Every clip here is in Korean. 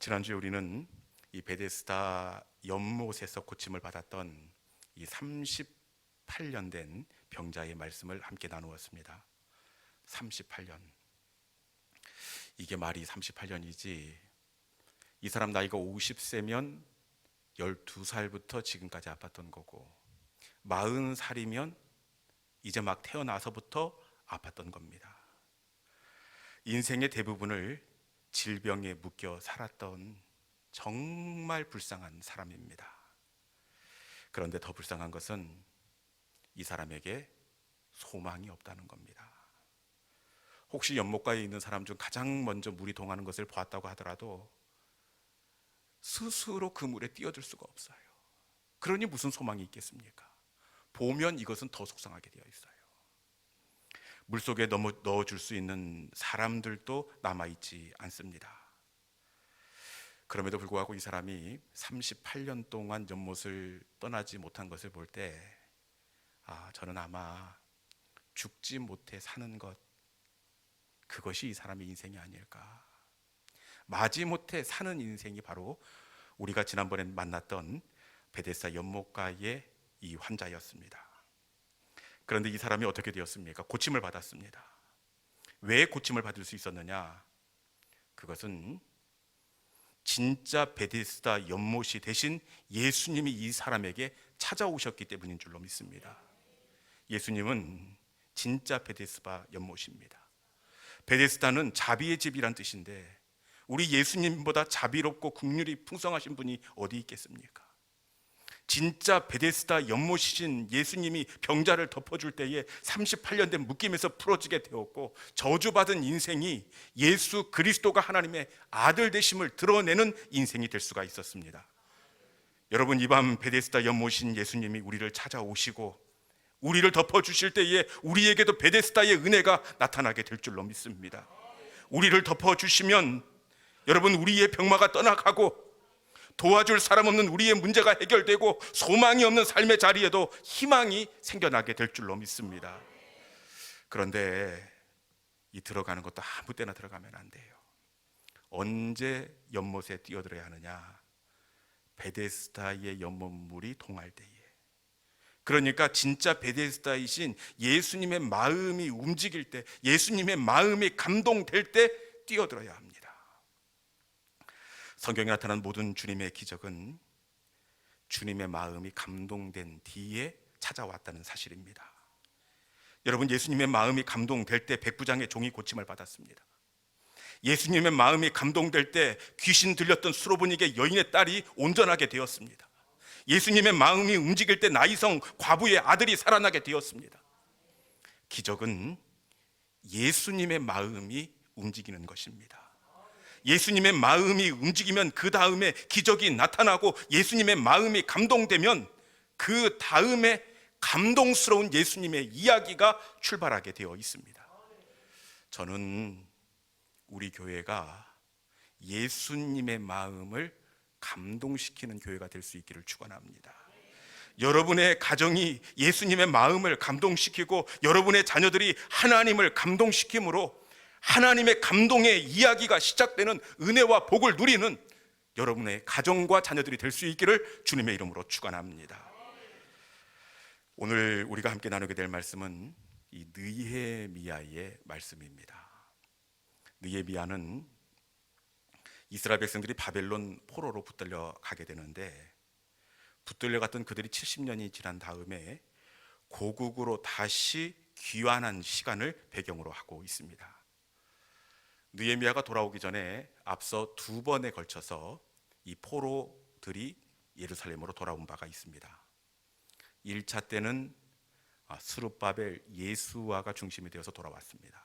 지난주에 우리는 이 베데스다 연못에서 고침을 받았던 이 38년 된 병자의 말씀을 함께 나누었습니다. 38년. 이게 말이 38년이지. 이 사람 나이가 50세면 12살부터 지금까지 아팠던 거고, 40살이면 이제 막 태어나서부터 아팠던 겁니다. 인생의 대부분을 질병에 묶여 살았던 정말 불쌍한 사람입니다. 그런데 더 불쌍한 것은 이 사람에게 소망이 없다는 겁니다. 혹시 연못가에 있는 사람 중 가장 먼저 물이 동하는 것을 보았다고 하더라도 스스로 그 물에 뛰어들 수가 없어요. 그러니 무슨 소망이 있겠습니까? 보면 이것은 더 속상하게 되어 있어요. 물속에 넣어줄 수 있는 사람들도 남아있지 않습니다. 그럼에도 불구하고 이 사람이 38년 동안 연못을 떠나지 못한 것을 볼 때, 저는 아마 죽지 못해 사는 것, 그것이 이 사람의 인생이 아닐까. 마지못해 사는 인생이 바로 우리가 지난번에 만났던 베데스다 연못가의 이 환자였습니다. 그런데 이 사람이 어떻게 되었습니까? 고침을 받았습니다. 왜 고침을 받을 수 있었느냐? 그것은 진짜 베데스다 연못이 되신 예수님이 이 사람에게 찾아오셨기 때문인 줄로 믿습니다. 예수님은 진짜 베데스다 연못입니다. 베데스다는 자비의 집이란 뜻인데, 우리 예수님보다 자비롭고 긍휼이 풍성하신 분이 어디 있겠습니까? 진짜 베데스다 연못이신 예수님이 병자를 덮어줄 때에 38년 된 묶임에서 풀어지게 되었고, 저주받은 인생이 예수 그리스도가 하나님의 아들 되심을 드러내는 인생이 될 수가 있었습니다. 여러분, 이 밤 베데스다 연못이신 예수님이 우리를 찾아오시고 우리를 덮어주실 때에 우리에게도 베데스다의 은혜가 나타나게 될 줄로 믿습니다. 우리를 덮어주시면 여러분, 우리의 병마가 떠나가고 도와줄 사람 없는 우리의 문제가 해결되고 소망이 없는 삶의 자리에도 희망이 생겨나게 될 줄로 믿습니다. 그런데 이 들어가는 것도 아무 때나 들어가면 안 돼요. 언제 연못에 뛰어들어야 하느냐? 베데스다의 연못물이 동할 때에. 그러니까 진짜 베데스다이신 예수님의 마음이 움직일 때, 예수님의 마음이 감동될 때 뛰어들어야 합니다. 성경에 나타난 모든 주님의 기적은 주님의 마음이 감동된 뒤에 찾아왔다는 사실입니다. 여러분, 예수님의 마음이 감동될 때 백부장의 종이 고침을 받았습니다. 예수님의 마음이 감동될 때 귀신 들렸던 수로보니게 여인의 딸이 온전하게 되었습니다. 예수님의 마음이 움직일 때 나이성 과부의 아들이 살아나게 되었습니다. 기적은 예수님의 마음이 움직이는 것입니다. 예수님의 마음이 움직이면 그 다음에 기적이 나타나고, 예수님의 마음이 감동되면 그 다음에 감동스러운 예수님의 이야기가 출발하게 되어 있습니다. 저는 우리 교회가 예수님의 마음을 감동시키는 교회가 될 수 있기를 축원합니다. 여러분의 가정이 예수님의 마음을 감동시키고 여러분의 자녀들이 하나님을 감동시킴으로 하나님의 감동의 이야기가 시작되는 은혜와 복을 누리는 여러분의 가정과 자녀들이 될 수 있기를 주님의 이름으로 축원합니다. 오늘 우리가 함께 나누게 될 말씀은 이 느헤미야의 말씀입니다. 느헤미야는 이스라엘 백성들이 바벨론 포로로 붙들려 가게 되는데, 붙들려 갔던 그들이 70년이 지난 다음에 고국으로 다시 귀환한 시간을 배경으로 하고 있습니다. 느헤미야가 돌아오기 전에 앞서 2번에 걸쳐서 이 포로들이 예루살렘으로 돌아온 바가 있습니다. 1차 때는 스룹바벨 예수아가 중심이 되어서 돌아왔습니다.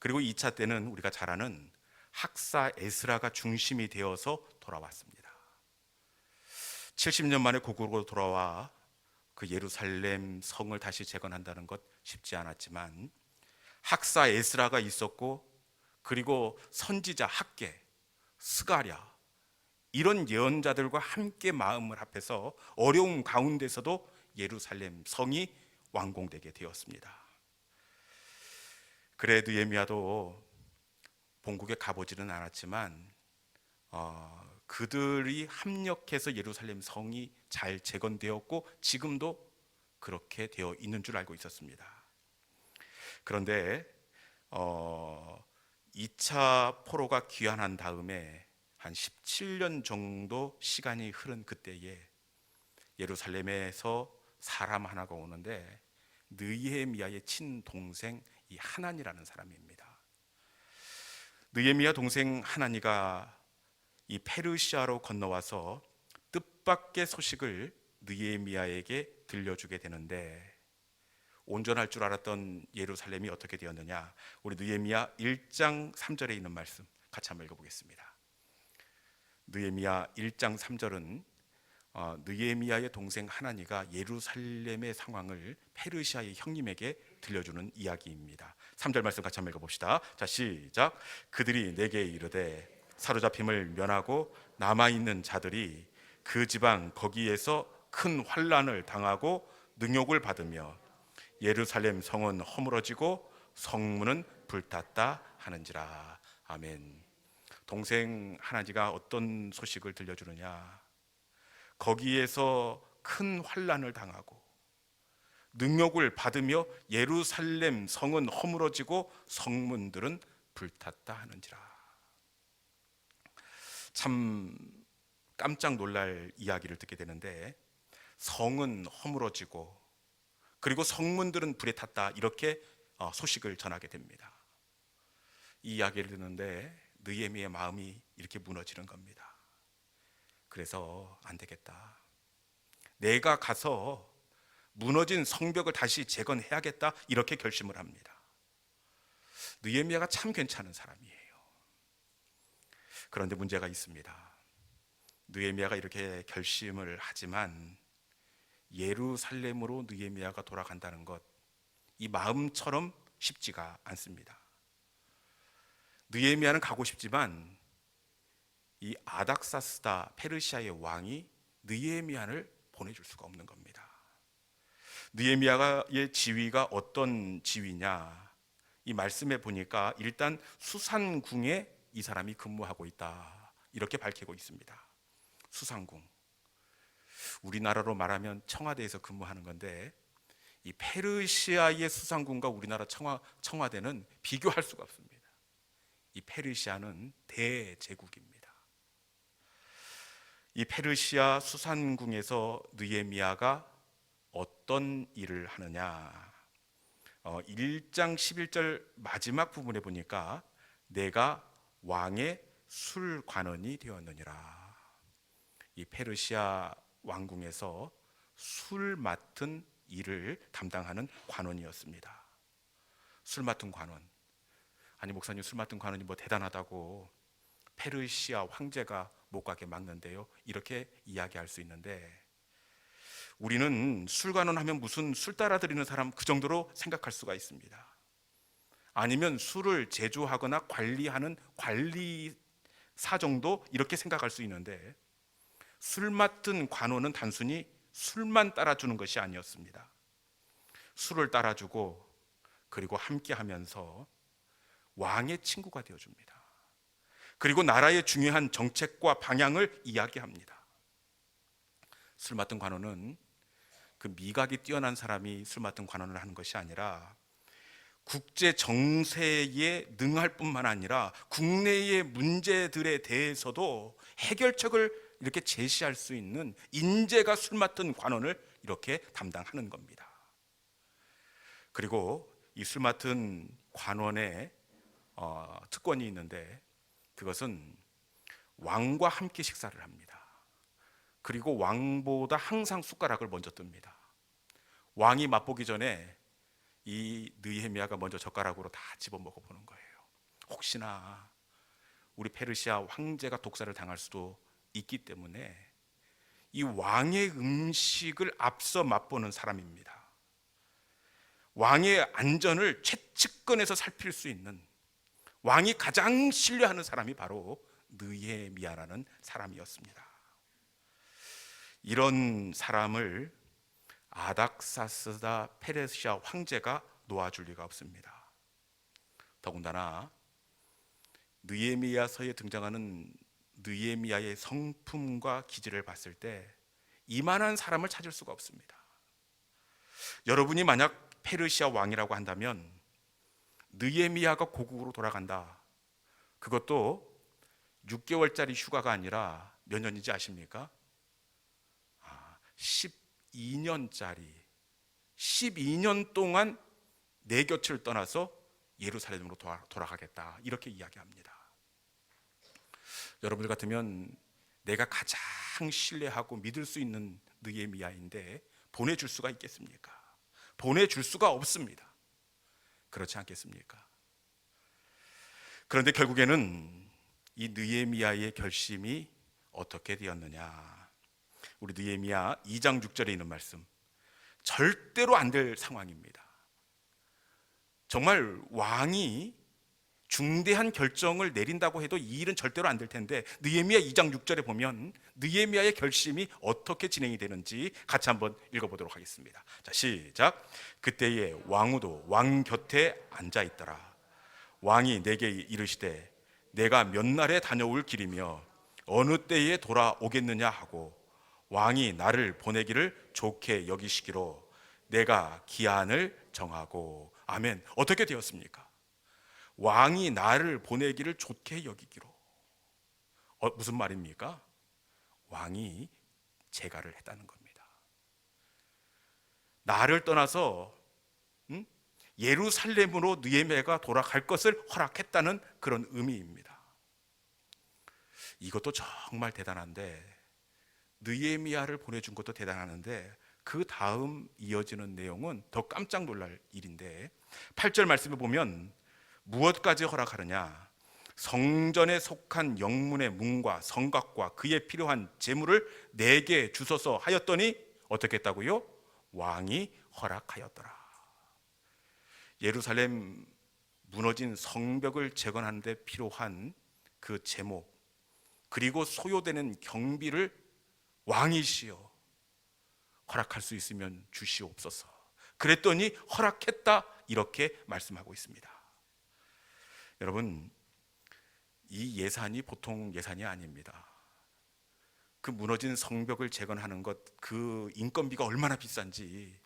그리고 2차 때는 우리가 잘 아는 학사 에스라가 중심이 되어서 돌아왔습니다. 70년 만에 고국으로 돌아와 그 예루살렘 성을 다시 재건한다는 것 쉽지 않았지만, 학사 에스라가 있었고, 그리고 선지자 학개, 스가랴, 이런 예언자들과 함께 마음을 합해서 어려움 가운데서도 예루살렘 성이 완공되게 되었습니다. 그래 느헤미야도 본국에 가보지는 않았지만 그들이 합력해서 예루살렘 성이 잘 재건되었고 지금도 그렇게 되어 있는 줄 알고 있었습니다. 그런데 2차 포로가 귀환한 다음에 한 17년 정도 시간이 흐른 그때에 예루살렘에서 사람 하나가 오는데 느헤미야의 친동생 이 하나니라는 사람입니다. 느헤미야 동생 하나니가 이 페르시아로 건너와서 뜻밖의 소식을 느헤미야에게 들려주게 되는데, 온전할 줄 알았던 예루살렘이 어떻게 되었느냐, 우리 느헤미야 1장 3절에 있는 말씀 같이 한번 읽어보겠습니다. 느헤미야 1장 3절은 느헤미야의 동생 하나니가 예루살렘의 상황을 페르시아의 형님에게 들려주는 이야기입니다. 3절 말씀 같이 한번 읽어봅시다. 자, 시작. 그들이 내게 이르되 사로잡힘을 면하고 남아있는 자들이 그 지방 거기에서 큰 환난을 당하고 능욕을 받으며 예루살렘 성은 허물어지고 성문은 불탔다 하는지라. 아멘. 동생 하나니가 어떤 소식을 들려주느냐, 거기에서 큰 환난을 당하고 능욕을 받으며 예루살렘 성은 허물어지고 성문들은 불탔다 하는지라. 참 깜짝 놀랄 이야기를 듣게 되는데, 성은 허물어지고 그리고 성문들은 불에 탔다, 이렇게 소식을 전하게 됩니다. 이 이야기를 듣는데 느헤미야의 마음이 이렇게 무너지는 겁니다. 그래서 안 되겠다, 내가 가서 무너진 성벽을 다시 재건해야겠다, 이렇게 결심을 합니다. 느헤미야가 참 괜찮은 사람이에요. 그런데 문제가 있습니다. 느헤미야가 이렇게 결심을 하지만 예루살렘으로 느헤미야가 돌아간다는 것, 이 마음처럼 쉽지가 않습니다. 느헤미야는 가고 싶지만 이 아닥사스다 페르시아의 왕이 느헤미야를 보내줄 수가 없는 겁니다. 느헤미야의 지위가 어떤 지위냐, 이 말씀에 보니까 일단 수산궁에 이 사람이 근무하고 있다, 이렇게 밝히고 있습니다. 수산궁, 우리나라로 말하면 청와대에서 근무하는 건데, 이 페르시아의 수산궁과 우리나라 청와대는 비교할 수가 없습니다. 이 페르시아는 대제국입니다. 이 페르시아 수산궁에서 느헤미야가 어떤 일을 하느냐, 1장 11절 마지막 부분에 보니까 내가 왕의 술관원이 되었느니라. 이 페르시아 왕궁에서 술 맡은 일을 담당하는 관원이었습니다. 술 맡은 관원. 아니 목사님, 술 맡은 관원이 뭐 대단하다고 페르시아 황제가 못 가게 막는데요, 이렇게 이야기할 수 있는데, 우리는 술관원 하면 무슨 술 따라 드리는 사람, 그 정도로 생각할 수가 있습니다. 아니면 술을 제조하거나 관리하는 관리사 정도, 이렇게 생각할 수 있는데, 술 맡은 관원은 단순히 술만 따라주는 것이 아니었습니다. 술을 따라주고 그리고 함께 하면서 왕의 친구가 되어줍니다. 그리고 나라의 중요한 정책과 방향을 이야기합니다. 술 맡은 관원은 그 미각이 뛰어난 사람이 술 맡은 관원을 하는 것이 아니라 국제 정세에 능할 뿐만 아니라 국내의 문제들에 대해서도 해결책을 이렇게 제시할 수 있는 인재가 술 맡은 관원을 이렇게 담당하는 겁니다. 그리고 이 술 맡은 관원의 특권이 있는데, 그것은 왕과 함께 식사를 합니다. 그리고 왕보다 항상 숟가락을 먼저 뜹니다. 왕이 맛보기 전에 이 느헤미야가 먼저 젓가락으로 다 집어 먹어보는 거예요. 혹시나 우리 페르시아 황제가 독살을 당할 수도 있기 때문에 이 왕의 음식을 앞서 맛보는 사람입니다. 왕의 안전을 최측근에서 살필 수 있는, 왕이 가장 신뢰하는 사람이 바로 느헤미야라는 사람이었습니다. 이런 사람을 아닥사스다 페르시아 황제가 놓아줄 리가 없습니다. 더군다나 느헤미야서에 등장하는 느헤미야의 성품과 기질을 봤을 때 이만한 사람을 찾을 수가 없습니다. 여러분이 만약 페르시아 왕이라고 한다면 느헤미야가 고국으로 돌아간다. 그것도 6개월짜리 휴가가 아니라 몇 년인지 아십니까? 12년짜리 12년 동안 내 곁을 떠나서 예루살렘으로 돌아가겠다, 이렇게 이야기합니다. 여러분들 같으면 내가 가장 신뢰하고 믿을 수 있는 느헤미야인데 보내줄 수가 있겠습니까? 보내줄 수가 없습니다. 그렇지 않겠습니까? 그런데 결국에는 이 느헤미야의 결심이 어떻게 되었느냐? 우리 느헤미야 2장 6절에 있는 말씀, 절대로 안 될 상황입니다. 정말 왕이 중대한 결정을 내린다고 해도 이 일은 절대로 안 될 텐데 느헤미야 2장 6절에 보면 느헤미야의 결심이 어떻게 진행이 되는지 같이 한번 읽어보도록 하겠습니다. 자, 시작. 그때에 왕후도 왕 곁에 앉아 있더라. 왕이 내게 이르시되 내가 몇 날에 다녀올 길이며 어느 때에 돌아오겠느냐 하고 왕이 나를 보내기를 좋게 여기시기로 내가 기한을 정하고. 아멘. 어떻게 되었습니까? 왕이 나를 보내기를 좋게 여기기로. 무슨 말입니까? 왕이 재가를 했다는 겁니다. 나를 떠나서 예루살렘으로 느헤미야가 돌아갈 것을 허락했다는 그런 의미입니다. 이것도 정말 대단한데, 느헤미야를 보내준 것도 대단하는데 그 다음 이어지는 내용은 더 깜짝 놀랄 일인데 8절 말씀에 보면 무엇까지 허락하느냐? 성전에 속한 영문의 문과 성곽과 그에 필요한 재물을 내게 주소서 하였더니 어떻게 했다고요? 왕이 허락하였더라. 예루살렘 무너진 성벽을 재건하는 데 필요한 그 제목, 그리고 소요되는 경비를 왕이시여 허락할 수 있으면 주시옵소서. 그랬더니 허락했다, 이렇게 말씀하고 있습니다. 여러분, 이 예산이 보통 예산이 아닙니다. 그 무너진 성벽을 재건하는 것, 그 인건비가 얼마나 비싼지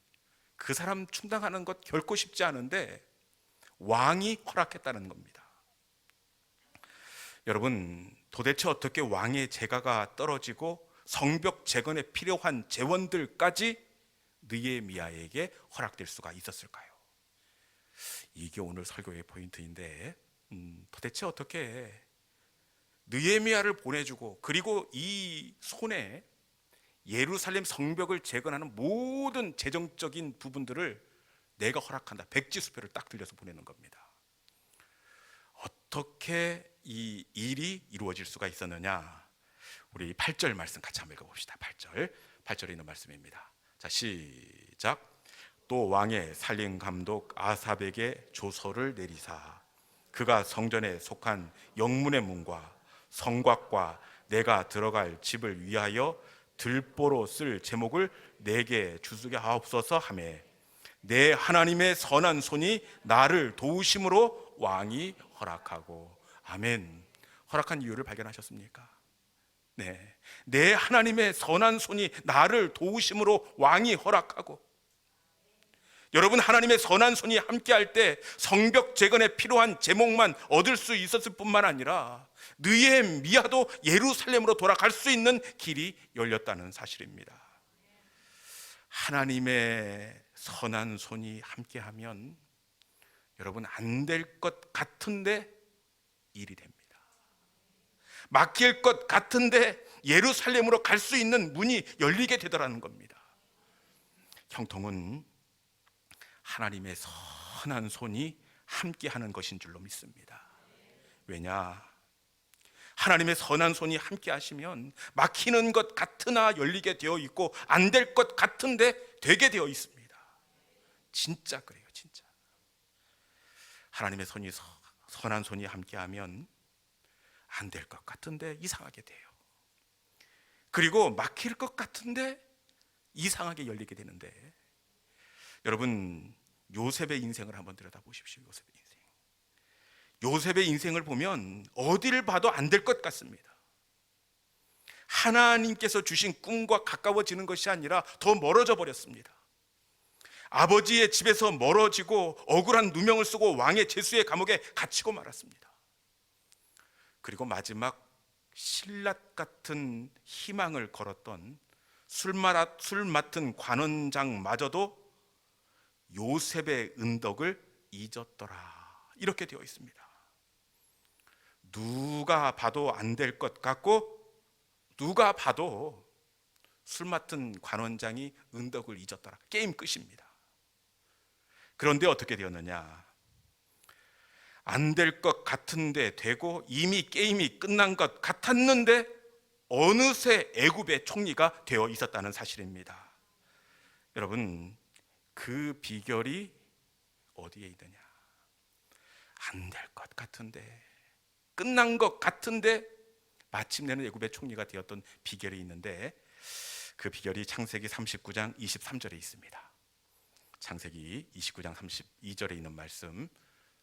그 사람 충당하는 것 결코 쉽지 않은데 왕이 허락했다는 겁니다. 여러분, 도대체 어떻게 왕의 재가가 떨어지고 성벽 재건에 필요한 재원들까지 느헤미야에게 허락될 수가 있었을까요? 이게 오늘 설교의 포인트인데, 도대체 어떻게 느헤미야를 보내주고 그리고 이 손에 예루살렘 성벽을 재건하는 모든 재정적인 부분들을 내가 허락한다, 백지수표를 딱 들려서 보내는 겁니다. 어떻게 이 일이 이루어질 수가 있었느냐? 우리 8절 말씀 같이 한번 읽어봅시다. 8절에 있는 말씀입니다. 자, 시작. 또 왕의 살림 감독 아삽에게 조서를 내리사 그가 성전에 속한 영문의 문과 성곽과 내가 들어갈 집을 위하여 들보로 쓸 제목을 내게 주수게 하옵소서 하매 내 하나님의 선한 손이 나를 도우심으로 왕이 허락하고. 아멘. 허락한 이유를 발견하셨습니까? 네, 내 하나님의 선한 손이 나를 도우심으로 왕이 허락하고. 여러분, 하나님의 선한 손이 함께할 때 성벽 재건에 필요한 제목만 얻을 수 있었을 뿐만 아니라 느헤미야도 예루살렘으로 돌아갈 수 있는 길이 열렸다는 사실입니다. 하나님의 선한 손이 함께하면 여러분, 안 될 것 같은데 일이 됩니다. 막힐 것 같은데 예루살렘으로 갈 수 있는 문이 열리게 되더라는 겁니다. 형통은 하나님의 선한 손이 함께하는 것인 줄로 믿습니다. 왜냐? 하나님의 선한 손이 함께 하시면 막히는 것 같으나 열리게 되어 있고 안 될 것 같은데 되게 되어 있습니다. 진짜 그래요, 진짜. 하나님의 선한 손이 함께하면 안 될 것 같은데 이상하게 돼요. 그리고 막힐 것 같은데 이상하게 열리게 되는데, 여러분, 요셉의 인생을 한번 들여다보십시오. 요셉의 인생을 보면 어디를 봐도 안 될 것 같습니다. 하나님께서 주신 꿈과 가까워지는 것이 아니라 더 멀어져 버렸습니다. 아버지의 집에서 멀어지고 억울한 누명을 쓰고 왕의 제수의 감옥에 갇히고 말았습니다. 그리고 마지막 신라 같은 희망을 걸었던 술 맡은 관원장마저도 요셉의 은덕을 잊었더라, 이렇게 되어 있습니다. 누가 봐도 안 될 것 같고 누가 봐도 술 맡은 관원장이 은덕을 잊었더라, 게임 끝입니다. 그런데 어떻게 되었느냐? 안 될 것 같은데 되고 이미 게임이 끝난 것 같았는데 어느새 애굽의 총리가 되어 있었다는 사실입니다. 여러분, 그 비결이 어디에 있느냐? 안 될 것 같은데, 끝난 것 같은데 마침내는 애굽의 총리가 되었던 비결이 있는데, 그 비결이 창세기 39장 23절에 있습니다. 창세기 29장 32절에 있는 말씀,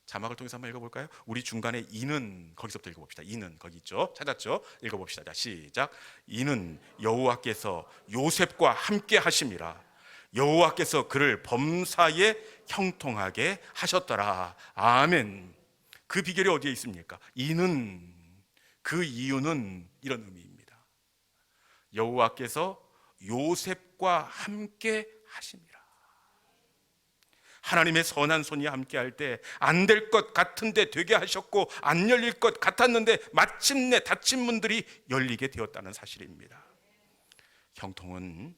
자막을 통해서 한번 읽어볼까요? 우리 중간에 이는, 거기서부터 읽어봅시다. 이는 거기 있죠? 찾았죠? 읽어봅시다. 자, 시작. 이는 여호와께서 요셉과 함께 하심이라. 여호와께서 그를 범사에 형통하게 하셨더라. 아멘. 그 비결이 어디에 있습니까? 이는, 그 이유는 이런 의미입니다. 여호와께서 요셉과 함께 하심이라. 하나님의 선한 손이 함께할 때 안 될 것 같은데 되게 하셨고, 안 열릴 것 같았는데 마침내 닫힌 문들이 열리게 되었다는 사실입니다. 형통은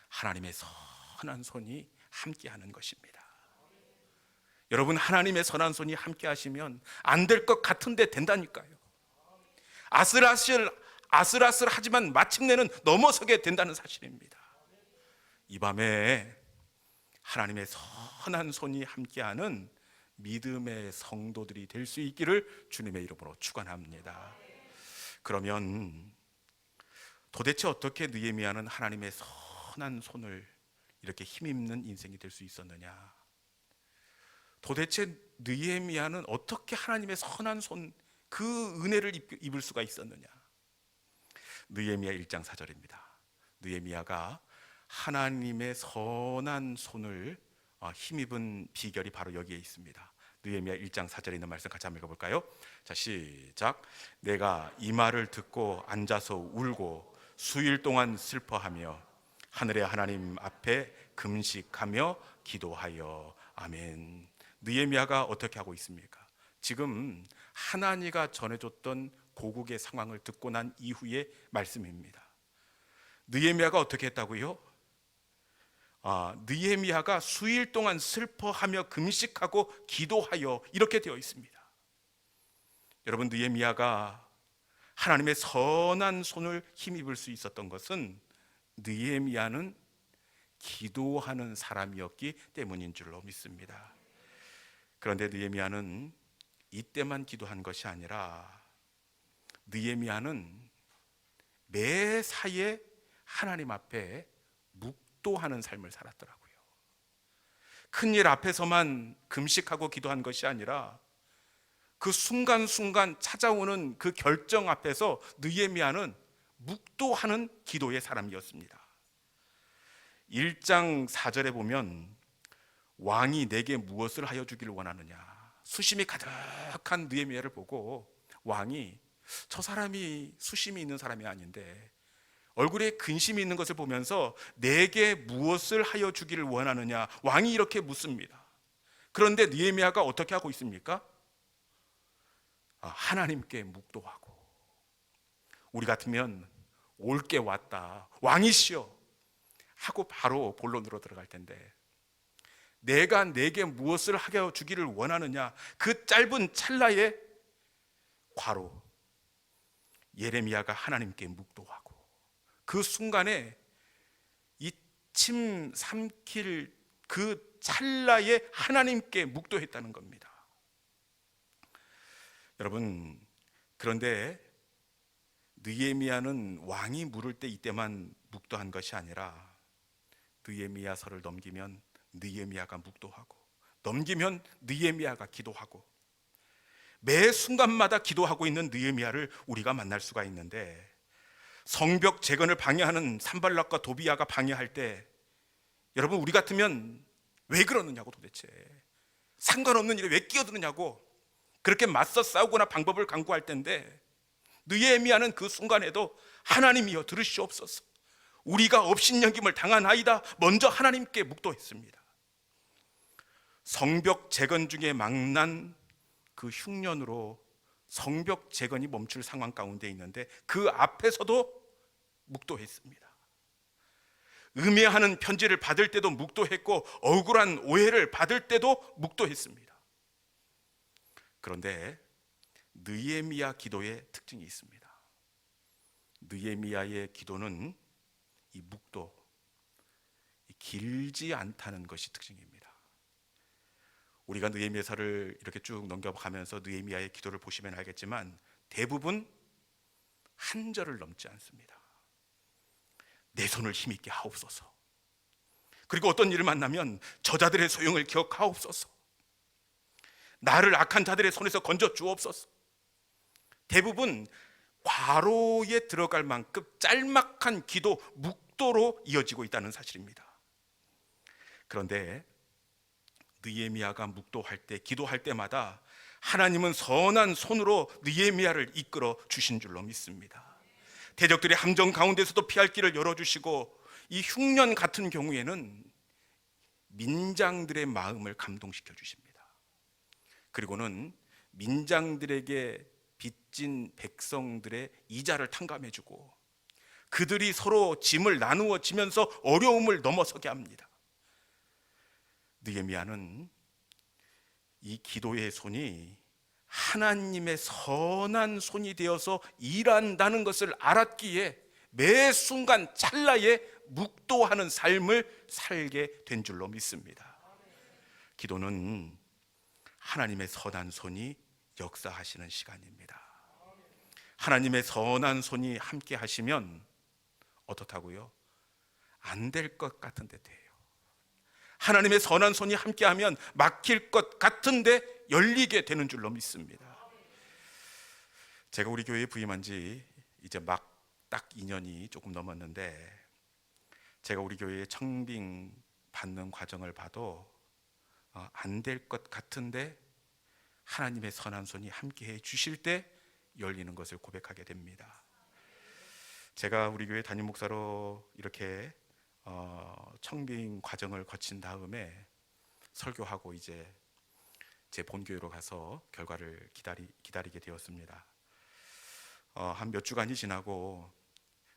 하나님의 선한 손이 함께하는 것입니다. 여러분, 하나님의 선한 손이 함께하시면 안 될 것 같은데 된다니까요. 아슬아슬하지만 마침내는 넘어서게 된다는 사실입니다. 이 밤에 하나님의 선한 손이 함께하는 믿음의 성도들이 될 수 있기를 주님의 이름으로 축원합니다. 그러면 도대체 어떻게 느헤미야는 하나님의 선한 손을 이렇게 힘입는 인생이 될 수 있었느냐? 도대체 느헤미야는 어떻게 하나님의 선한 손, 그 은혜를 입을 수가 있었느냐? 느헤미야 1장 4절입니다. 느헤미야가 하나님의 선한 손을 힘입은 비결이 바로 여기에 있습니다. 느헤미야 1장 4절에 있는 말씀 같이 한번 읽어볼까요? 자, 시작. 내가 이 말을 듣고 앉아서 울고 수일 동안 슬퍼하며 하늘의 하나님 앞에 금식하며 기도하여. 아멘. 느헤미야가 어떻게 하고 있습니까? 지금 하나니가 전해줬던 고국의 상황을 듣고 난 이후의 말씀입니다. 느헤미야가 어떻게 했다고요? 느헤미야가 수일 동안 슬퍼하며 금식하고 기도하여, 이렇게 되어 있습니다. 여러분, 느헤미야가 하나님의 선한 손을 힘입을 수 있었던 것은 느헤미야는 기도하는 사람이었기 때문인 줄로 믿습니다. 그런데 느헤미야는 이때만 기도한 것이 아니라 느헤미야는 매사에 하나님 앞에 묵도하는 삶을 살았더라고요. 큰일 앞에서만 금식하고 기도한 것이 아니라 그 순간순간 찾아오는 그 결정 앞에서 느헤미야는 묵도하는 기도의 사람이었습니다. 1장 4절에 보면 왕이 내게 무엇을 하여 주기를 원하느냐, 수심이 가득한 느헤미야를 보고 왕이, 저 사람이 수심이 있는 사람이 아닌데 얼굴에 근심이 있는 것을 보면서 내게 무엇을 하여 주기를 원하느냐, 왕이 이렇게 묻습니다. 그런데 느헤미야가 어떻게 하고 있습니까? 하나님께 묵도하고, 우리 같으면 올 게 왔다, 왕이시여 하고 바로 본론으로 들어갈 텐데, 내가 내게 무엇을 하여 주기를 원하느냐, 그 짧은 찰나에 과로 예레미야가 하나님께 묵도하고, 그 순간에 이 침 삼킬 그 찰나에 하나님께 묵도했다는 겁니다. 여러분, 그런데 느헤미야는 왕이 물을 때 이때만 묵도한 것이 아니라 느헤미야서를 넘기면 느헤미야가 묵도하고, 넘기면 느헤미야가 기도하고, 매 순간마다 기도하고 있는 느헤미야를 우리가 만날 수가 있는데, 성벽 재건을 방해하는 산발락과 도비야가 방해할 때 여러분 우리 같으면 왜 그러느냐고, 도대체 상관없는 일에 왜 끼어드느냐고 그렇게 맞서 싸우거나 방법을 강구할 텐데, 느헤미야는 그 순간에도 하나님이여 들으시옵소서, 우리가 업신여김을 당하나이다 먼저 하나님께 묵도했습니다. 성벽 재건 중에 망난 그 흉년으로 성벽 재건이 멈출 상황 가운데 있는데 그 앞에서도 묵도했습니다. 음해하는 편지를 받을 때도 묵도했고 억울한 오해를 받을 때도 묵도했습니다. 그런데 느헤미야 기도의 특징이 있습니다. 느헤미야의 기도는 이 묵도, 길지 않다는 것이 특징입니다. 우리가 느헤미야서를 이렇게 쭉 넘겨가면서 느헤미야의 기도를 보시면 알겠지만 대부분 한 절을 넘지 않습니다. 내 손을 힘있게 하옵소서, 그리고 어떤 일을 만나면 저자들의 소용을 기억하옵소서, 나를 악한 자들의 손에서 건져 주옵소서. 대부분 과로에 들어갈 만큼 짤막한 기도, 묵도로 이어지고 있다는 사실입니다. 그런데 느헤미야가 묵도할 때, 기도할 때마다 하나님은 선한 손으로 느헤미야를 이끌어 주신 줄로 믿습니다. 대적들의 함정 가운데서도 피할 길을 열어주시고, 이 흉년 같은 경우에는 민장들의 마음을 감동시켜 주십니다. 그리고는 민장들에게 빚진 백성들의 이자를 탕감해주고 그들이 서로 짐을 나누어 지면서 어려움을 넘어서게 합니다. 느헤미야는 이 기도의 손이 하나님의 선한 손이 되어서 일한다는 것을 알았기에 매 순간 찰나에 묵도하는 삶을 살게 된 줄로 믿습니다. 기도는 하나님의 선한 손이 역사하시는 시간입니다. 하나님의 선한 손이 함께 하시면 어떻다고요? 안 될 것 같은데 돼요. 하나님의 선한 손이 함께하면 막힐 것 같은데 열리게 되는 줄로 믿습니다. 제가 우리 교회에 부임한 지 이제 막 딱 2년이 조금 넘었는데, 제가 우리 교회에 청빙 받는 과정을 봐도 안 될 것 같은데 하나님의 선한 손이 함께해 주실 때 열리는 것을 고백하게 됩니다. 제가 우리 교회 담임 목사로 이렇게 청빙 과정을 거친 다음에 설교하고 이제 제 본교회로 가서 결과를 기다리게 되었습니다. 한 몇 주간이 지나고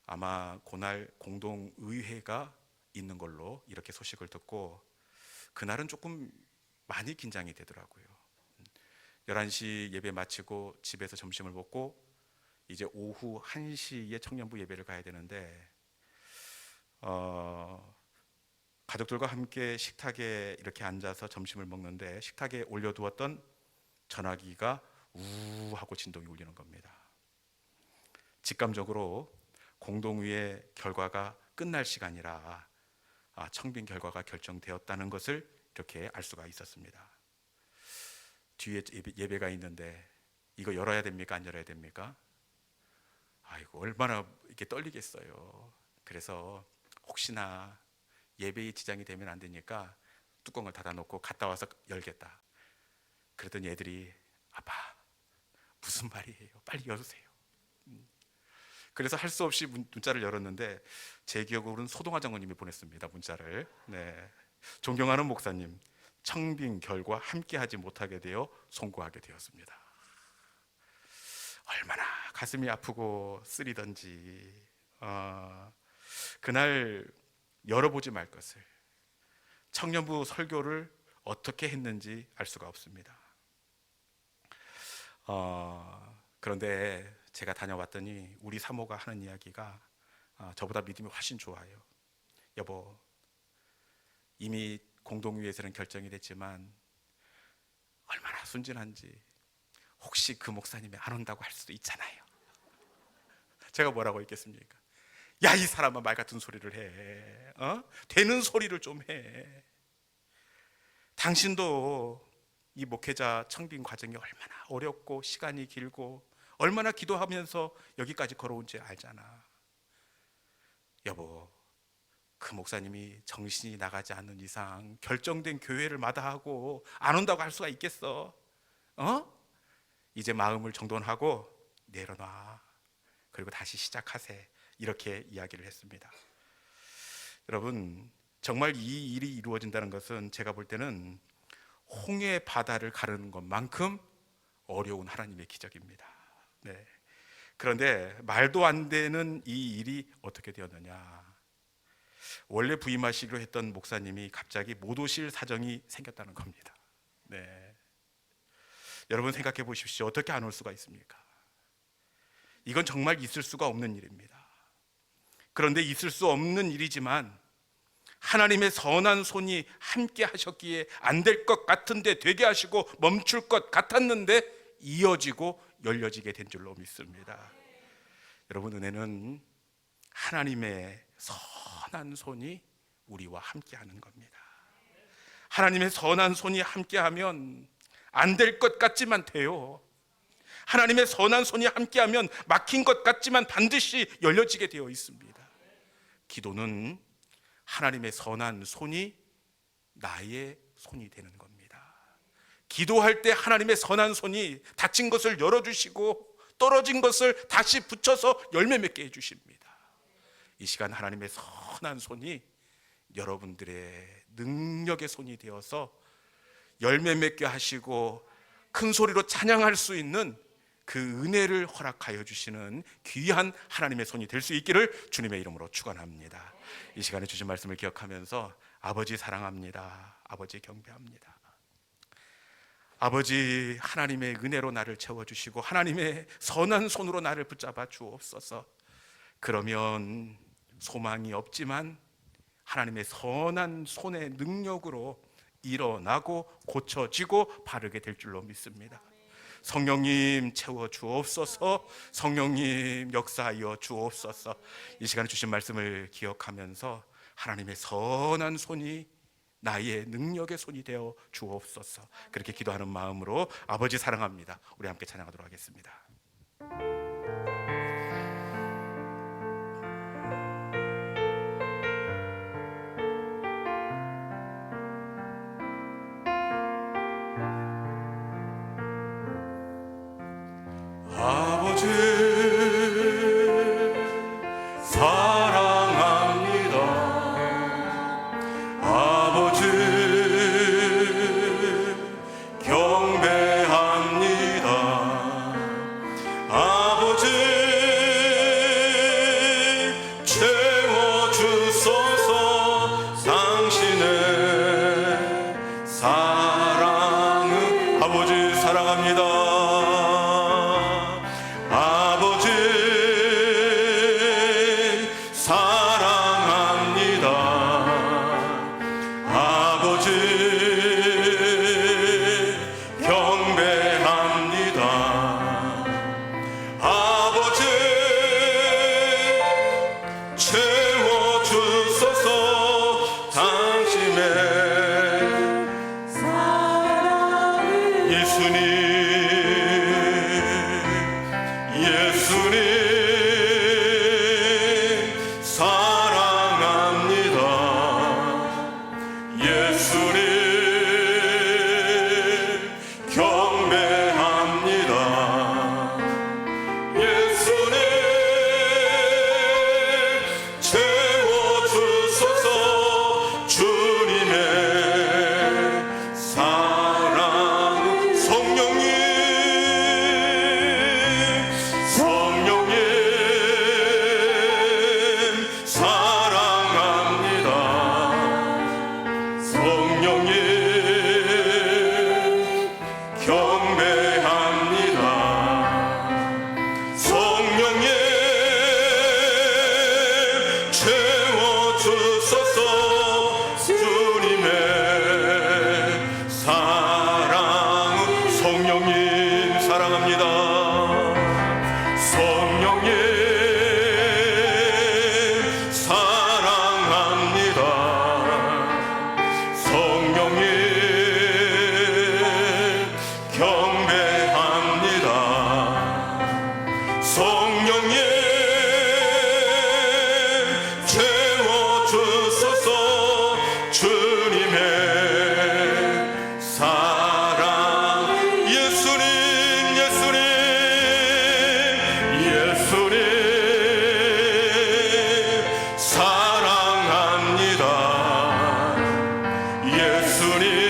아마 그날 공동의회가 있는 걸로 이렇게 소식을 듣고, 그날은 조금 많이 긴장이 되더라고요. 11시 예배 마치고 집에서 점심을 먹고 이제 오후 1시에 청년부 예배를 가야 되는데, 가족들과 함께 식탁에 이렇게 앉아서 점심을 먹는데 식탁에 올려두었던 전화기가 우 하고 진동이 울리는 겁니다. 직감적으로 공동의회 결과가 끝날 시간이라 청빙 결과가 결정되었다는 것을 이렇게 알 수가 있었습니다. 뒤에 예배가 있는데 이거 열어야 됩니까? 안 열어야 됩니까? 아이고, 얼마나 이렇게 떨리겠어요. 그래서 혹시나 예배에 지장이 되면 안 되니까 뚜껑을 닫아놓고 갔다 와서 열겠다. 그랬더니 애들이 아빠 무슨 말이에요? 빨리 열으세요. 그래서 할 수 없이 문자를 열었는데 제 기억으로는 소동아 장로님이 보냈습니다. 문자를. 네. 존경하는 목사님, 청빙 결과 함께하지 못하게 되어 송구하게 되었습니다. 얼마나 가슴이 아프고 쓰리던지 그날 열어보지 말 것을, 청년부 설교를 어떻게 했는지 알 수가 없습니다. 그런데 제가 다녀왔더니 우리 사모가 하는 이야기가 저보다 믿음이 훨씬 좋아요. 여보, 이미 공동위에서는 결정이 됐지만 얼마나 순진한지 혹시 그 목사님이 안 온다고 할 수도 있잖아요. 제가 뭐라고 했겠습니까? 야, 이 사람아, 말 같은 소리를 해. 되는 소리를 좀 해. 당신도 이 목회자 청빙 과정이 얼마나 어렵고 시간이 길고 얼마나 기도하면서 여기까지 걸어온지 알잖아. 여보, 그 목사님이 정신이 나가지 않는 이상 결정된 교회를 마다하고 안 온다고 할 수가 있겠어? 이제 마음을 정돈하고 내려놔. 그리고 다시 시작하세. 이렇게 이야기를 했습니다. 여러분, 정말 이 일이 이루어진다는 것은 제가 볼 때는 홍해 바다를 가르는 것만큼 어려운 하나님의 기적입니다. 네. 그런데 말도 안 되는 이 일이 어떻게 되었느냐? 원래 부임하시기로 했던 목사님이 갑자기 못 오실 사정이 생겼다는 겁니다. 네. 여러분 생각해 보십시오. 어떻게 안 올 수가 있습니까? 이건 정말 있을 수가 없는 일입니다. 그런데 있을 수 없는 일이지만 하나님의 선한 손이 함께 하셨기에 안 될 것 같은데 되게 하시고 멈출 것 같았는데 이어지고 열려지게 된 줄로 믿습니다. 여러분, 은혜는 하나님의 선한 손이 우리와 함께 하는 겁니다. 하나님의 선한 손이 함께하면 안 될 것 같지만 돼요. 하나님의 선한 손이 함께하면 막힌 것 같지만 반드시 열려지게 되어 있습니다. 기도는 하나님의 선한 손이 나의 손이 되는 겁니다. 기도할 때 하나님의 선한 손이 닫힌 것을 열어주시고 떨어진 것을 다시 붙여서 열매 맺게 해주십니다. 이 시간 하나님의 선한 손이 여러분들의 능력의 손이 되어서 열매 맺게 하시고 큰 소리로 찬양할 수 있는 그 은혜를 허락하여 주시는 귀한 하나님의 손이 될 수 있기를 주님의 이름으로 축원합니다. 이 시간에 주신 말씀을 기억하면서 아버지 사랑합니다. 아버지 경배합니다. 아버지, 하나님의 은혜로 나를 채워주시고 하나님의 선한 손으로 나를 붙잡아 주옵소서. 그러면 소망이 없지만 하나님의 선한 손의 능력으로 일어나고 고쳐지고 바르게 될 줄로 믿습니다. 성령님 채워 주옵소서. 성령님 역사하여 주옵소서. 이 시간에 주신 말씀을 기억하면서 하나님의 선한 손이 나의 능력의 손이 되어 주옵소서. 그렇게 기도하는 마음으로 아버지 사랑합니다. 우리 함께 찬양하도록 하겠습니다. 아버지 사랑합니다. 아버지 경배합니다. 아버지 예수님